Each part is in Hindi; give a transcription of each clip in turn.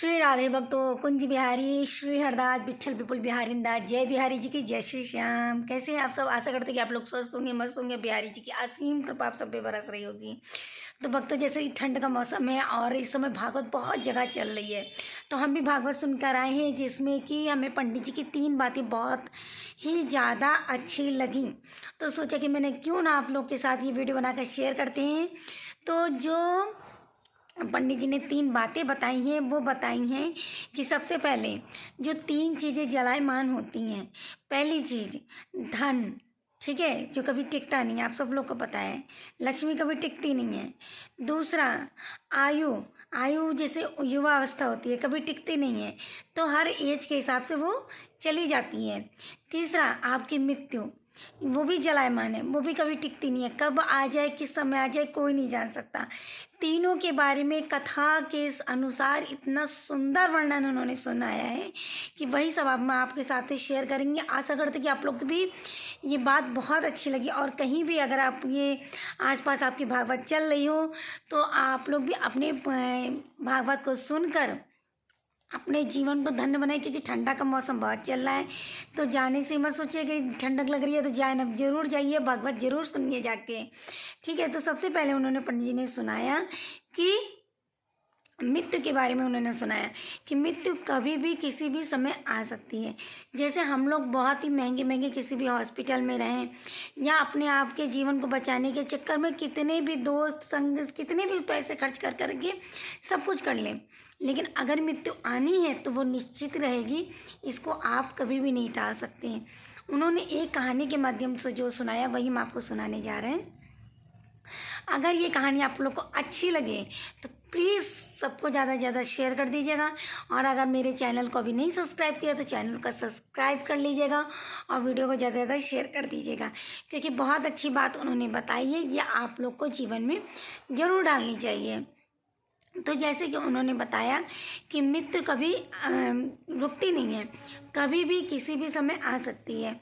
श्री राधे भक्तों, कुंज बिहारी श्री हरदास विठल विपुल बिहारी दास, जय बिहारी जी की जय श्री श्याम। कैसे हैं आप सब? आशा करते हैं कि आप लोग स्वस्थ होंगे, मस्त होंगे। बिहारी जी की असीम कृपा आप सब पे बरस रही होगी। तो भक्तों, जैसे ही ठंड का मौसम है और इस समय भागवत बहुत जगह चल रही है, तो हम भी भागवत सुनकर आए हैं, जिसमें कि हमें पंडित जी की 3 बातें बहुत ही ज़्यादा अच्छी लगी। तो सोचा कि मैंने क्यों ना आप लोग के साथ ये वीडियो बनाकर शेयर करते हैं। तो जो पंडित जी ने 3 बातें बताई हैं, वो बताई हैं कि सबसे पहले जो 3 चीज़ें जलायमान होती हैं। पहली चीज़ धन, ठीक है, जो कभी टिकता नहीं है, आप सब लोग को पता है। लक्ष्मी कभी टिकती नहीं है। दूसरा आयु, आयु जैसे युवा अवस्था होती है, कभी टिकती नहीं है, तो हर एज के हिसाब से वो चली जाती है। तीसरा आपकी मृत्यु, वो भी जलायमान है, वो भी कभी टिकती नहीं है, कब आ जाए, किस समय आ जाए, कोई नहीं जान सकता। तीनों के बारे में कथा के अनुसार इतना सुंदर वर्णन उन्होंने सुनाया है कि वही सब अब मैं आपके साथ शेयर करेंगे। आशा करते कि आप लोग को भी ये बात बहुत अच्छी लगी, और कहीं भी अगर आप ये आसपास आपकी भागवत चल रही हो, तो आप लोग भी अपने भागवत को सुनकर अपने जीवन को धन्य बनाए, क्योंकि ठंडा का मौसम बहुत चल रहा है। तो जाने से मत सोचिए कि ठंडक लग रही है तो जाए ना, जरूर जाइए, भागवत जरूर सुनिए जाके, ठीक है। तो सबसे पहले उन्होंने पंडित जी ने सुनाया कि मृत्यु के बारे में उन्होंने सुनाया कि मृत्यु कभी भी किसी भी समय आ सकती है। जैसे हम लोग बहुत ही महंगे महंगे किसी भी हॉस्पिटल में रहें, या अपने आप के जीवन को बचाने के चक्कर में कितने भी दोस्त संग, कितने भी पैसे खर्च कर करके सब कुछ कर लें, लेकिन अगर मृत्यु आनी है तो वो निश्चित रहेगी, इसको आप कभी भी नहीं टाल सकते हैं। उन्होंने एक कहानी के माध्यम से जो सुनाया वही हम आपको सुनाने जा रहे हैं। अगर ये कहानी आप लोग को अच्छी लगे तो प्लीज़ सबको ज़्यादा से ज़्यादा शेयर कर दीजिएगा, और अगर मेरे चैनल को अभी नहीं सब्सक्राइब किया तो चैनल को सब्सक्राइब कर लीजिएगा, और वीडियो को ज़्यादा से ज़्यादा शेयर कर दीजिएगा, क्योंकि बहुत अच्छी बात उन्होंने बताई है, ये आप लोग को जीवन में ज़रूर डालनी चाहिए। तो जैसे कि उन्होंने बताया कि मृत्यु कभी रुकती नहीं है, कभी भी किसी भी समय आ सकती है।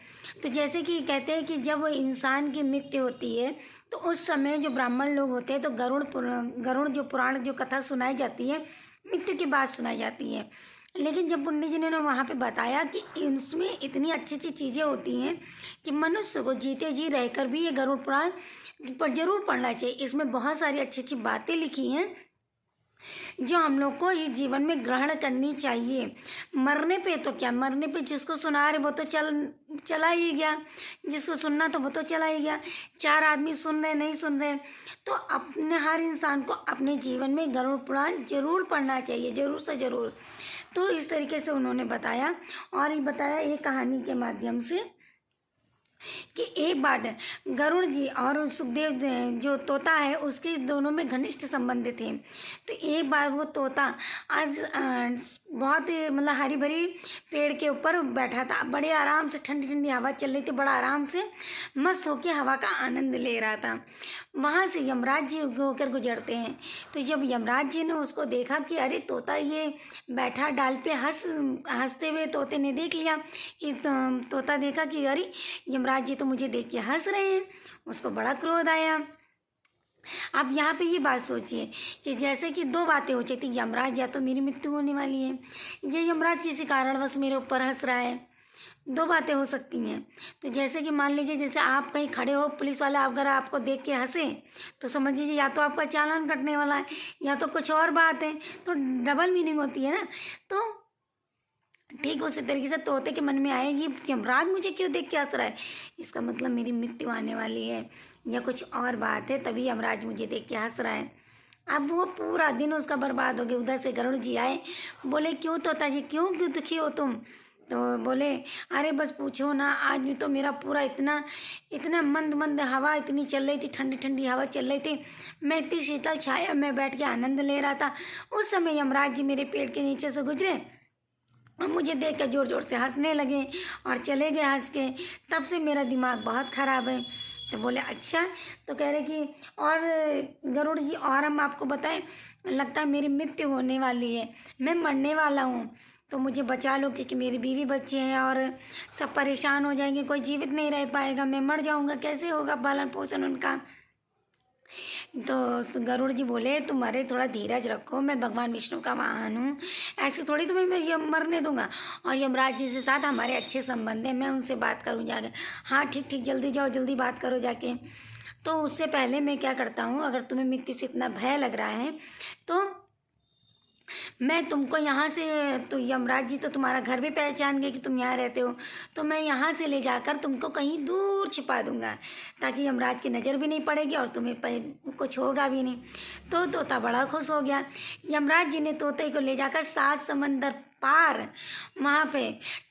तो जैसे कि कहते हैं कि जब इंसान की मृत्यु होती है तो उस समय जो ब्राह्मण लोग होते हैं, तो गरुड़ जो पुराण जो कथा सुनाई जाती है, मृत्यु की बात सुनाई जाती है। लेकिन जब पंडित जी ने वहाँ पे बताया कि इसमें इतनी अच्छी अच्छी चीज़ें होती हैं कि मनुष्य को जीते जी रहकर भी ये गरुड़ पुराण पर जरूर पढ़ना चाहिए। इसमें बहुत सारी अच्छी अच्छी बातें लिखी हैं जो हम लोग को इस जीवन में ग्रहण करनी चाहिए। मरने पे तो क्या, मरने पे जिसको सुना रहे वो तो चला ही गया, जिसको सुनना तो वो तो चला ही गया। 4 आदमी सुन रहे नहीं सुन रहे, तो अपने हर इंसान को अपने जीवन में गरुड़ पुराण जरूर पढ़ना चाहिए, जरूर से जरूर। तो इस तरीके से उन्होंने बताया, और ये बताया एक कहानी के माध्यम से कि एक बात है, गरुड़ जी और सुखदेव जो तोता है उसके दोनों में घनिष्ठ संबंध थे। तो एक बार वो तोता आज बहुत मतलब हरी भरी पेड़ के ऊपर बैठा था, बड़े आराम से, ठंडी ठंडी हवा चल रही थी, बड़ा आराम से मस्त होकर हवा का आनंद ले रहा था। वहाँ से यमराज जी होकर गुजरते हैं। तो जब यमराज जी ने उसको देखा कि अरे तोता ये बैठा डाल पे, हंसते हुए तोते ने देख लिया कि तोता देखा कि अरे यमराज जी तो मुझे देख के हंस रहे हैं, उसको बड़ा क्रोध आया। अब यहाँ पे ये बात सोचिए कि जैसे कि 2 बातें हो सकती, यमराज या तो मेरी मृत्यु होने वाली है, ये यमराज किसी कारणवश मेरे ऊपर हंस रहा है, 2 बातें हो सकती हैं। तो जैसे कि मान लीजिए जैसे आप कहीं खड़े हो, पुलिस वाला अगर आपको देख के हंसे तो समझ लीजिए या तो आपका चालान कटने वाला है, या तो कुछ और बात है, तो डबल मीनिंग होती है ना। तो ठीक उसी तरीके से तोते के मन में आएगी कि यमराज मुझे क्यों देख के हंस रहा है, इसका मतलब मेरी मृत्यु आने वाली है, या कुछ और बात है, तभी यमराज मुझे देख के हंस रहा है। अब वो पूरा दिन उसका बर्बाद हो गया। उधर से गरुड़ जी आए, बोले क्यों तोता जी, क्यों क्यों दुखी हो तुम? तो बोले अरे बस पूछो ना, आज भी तो मेरा पूरा इतना इतना मंद मंद हवा इतनी चल रही थी, ठंडी ठंडी हवा चल रही थी, मैं इतनी शीतल छाया में बैठ के आनंद ले रहा था, उस समय यमराज जी मेरे पेड़ के नीचे से गुजरे और मुझे देख कर जोर जोर से हंसने लगे और चले गए हंस के, तब से मेरा दिमाग बहुत ख़राब है। तो बोले अच्छा, तो कह रहे कि और गरुड़ जी और हम आपको बताएं, लगता है मेरी मृत्यु होने वाली है, मैं मरने वाला हूँ, तो मुझे बचा लो, क्योंकि मेरी बीवी बच्चे हैं और सब परेशान हो जाएंगे, कोई जीवित नहीं रह पाएगा, मैं मर जाऊँगा, कैसे होगा पालन पोषण उनका। तो गरुड़ जी बोले तुम्हारे थोड़ा धीरज रखो, मैं भगवान विष्णु का वाहन हूँ, ऐसे थोड़ी तुम्हें मैं ये मरने दूंगा। और यमराज जी के साथ हमारे अच्छे संबंध हैं, मैं उनसे बात करूँ जाके। हाँ ठीक ठीक, जल्दी जाओ, जल्दी बात करो जाके। तो उससे पहले मैं क्या करता हूँ, अगर तुम्हें मृत्यु से इतना भय लग रहा है तो मैं तुमको यहाँ से, तो यमराज जी तो तुम्हारा घर भी पहचान गए कि तुम यहाँ रहते हो, तो मैं यहाँ से ले जाकर तुमको कहीं दूर छिपा दूंगा, ताकि यमराज की नज़र भी नहीं पड़ेगी और तुम्हें कुछ होगा भी नहीं। तो तोता बड़ा खुश हो गया। यमराज जी ने तोते को ले जाकर 7 समंदर पार वहाँ पे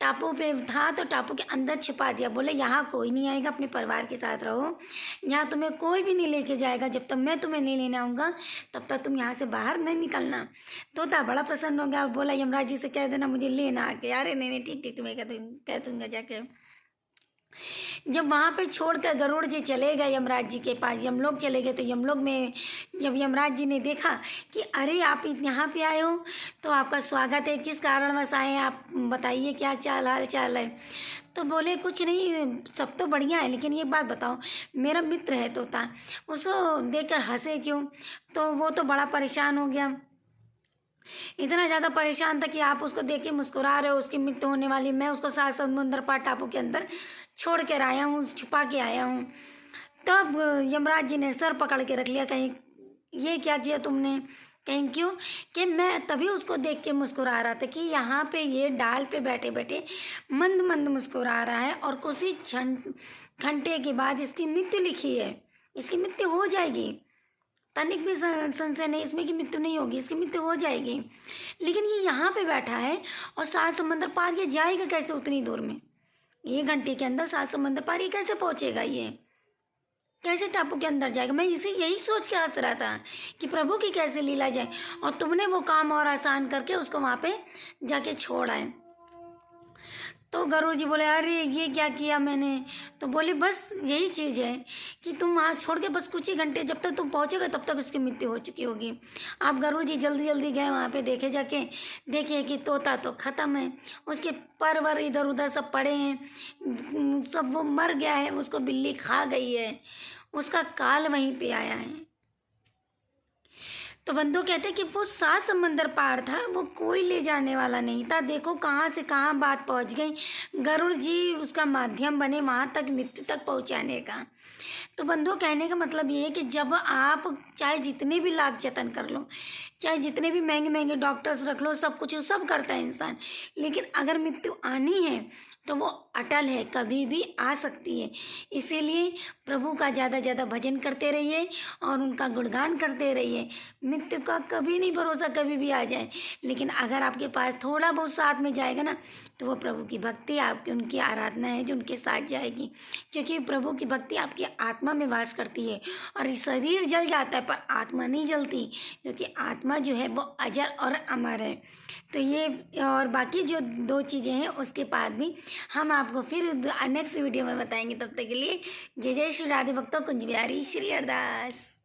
टापू पे था, तो टापू के अंदर छिपा दिया। बोले यहाँ कोई नहीं आएगा, अपने परिवार के साथ रहो, यहाँ तुम्हें कोई भी नहीं लेके जाएगा, जब तक मैं तुम्हें नहीं लेने आऊँगा तब तक तुम यहाँ से बाहर नहीं निकलना। तोता बड़ा प्रसन्न हो गया, बोला यमराज जी से कह देना मुझे लेना आके। अरे नहीं नहीं, ठीक ठीक, तुम्हें कह दूंगा जाके। जब वहाँ पे छोड़कर गरुड़ जी चले गए यमराज जी के पास, यमलोक चले गए, तो यमलोक में जब यमराज जी ने देखा कि अरे आप यहाँ पे आए हो, तो आपका स्वागत है, किस कारणवश आए हैं आप बताइए, क्या हाल चाल है। तो बोले कुछ नहीं, सब तो बढ़िया है, लेकिन ये बात बताओ, मेरा मित्र है तोता, उसको देखकर हंसे क्यों। तो वो तो बड़ा परेशान हो गया, इतना ज़्यादा परेशान था कि आप उसको देख के मुस्कुरा रहे हो, उसकी मृत्यु होने वाली, मैं उसको 7 समुंदर पार टापू के अंदर छोड़ कर आया हूँ, छुपा के आया हूँ। तब यमराज जी ने सर पकड़ के रख लिया, कहीं ये क्या किया तुमने, कहीं क्यों, कि मैं तभी उसको देख के मुस्कुरा रहा था कि यहाँ पे ये डाल पे बैठे बैठे मंद मंद मुस्कुरा रहा है, और कुछ ही घंटे के बाद इसकी मृत्यु लिखी है, इसकी मृत्यु हो जाएगी, तनिक भी संशय नहीं इसमें कि मृत्यु नहीं होगी, इसकी मृत्यु हो जाएगी। लेकिन ये यहाँ पे बैठा है और 7 समंदर पार ये जाएगा कैसे उतनी दूर में, 1 घंटे के अंदर 7 समंदर पार ये कैसे पहुँचेगा, ये कैसे टापू के अंदर जाएगा। मैं इसे यही सोच के हंस रहा था कि प्रभु की कैसे लीला जाए, और तुमने वो काम और आसान करके उसको वहाँ पे जाके छोड़ आए। तो गरुड़ जी बोले अरे ये क्या किया मैंने। तो बोले बस यही चीज़ है कि तुम वहाँ छोड़ के बस कुछ ही घंटे, जब तक तुम पहुँचोगे तब तक उसकी मृत्यु हो चुकी होगी। आप गरुड़ जी जल्दी जल्दी गए वहाँ पे, देखे जाके देखिए कि तोता तो ख़त्म है, उसके पर वर इधर उधर सब पड़े हैं, सब वो मर गया है, उसको बिल्ली खा गई है, उसका काल वहीं पे आया है। तो बंधु कहते कि वो 7 समंदर पार था, वो कोई ले जाने वाला नहीं था। देखो कहाँ से कहाँ बात पहुँच गई, गरुड़ जी उसका माध्यम बने वहाँ तक, मृत्यु तक पहुँचाने का। तो बंधु कहने का मतलब ये है कि जब आप चाहे जितने भी लाख जतन कर लो, चाहे जितने भी महंगे महंगे डॉक्टर्स रख लो, सब कुछ सब करता है इंसान, लेकिन अगर मृत्यु आनी है तो वो अटल है, कभी भी आ सकती है। इसीलिए प्रभु का ज़्यादा ज़्यादा भजन करते रहिए और उनका गुणगान करते रहिए। मृत्यु का कभी नहीं भरोसा, कभी भी आ जाए, लेकिन अगर आपके पास थोड़ा बहुत साथ में जाएगा ना, तो वो प्रभु की भक्ति, आपकी उनकी आराधना है जो उनके साथ जाएगी, क्योंकि प्रभु की भक्ति आपकी आत्मा में वास करती है। और शरीर जल जाता है पर आत्मा नहीं जलती, क्योंकि आत्मा जो है वो अजर और अमर है। तो ये और बाकी जो 2 चीज़ें हैं उसके बाद भी हम आपको फिर नेक्स्ट वीडियो में बताएंगे। तब तक के लिए जय जय श्री राधे भक्तों, कुंज बिहारी श्री हरदास।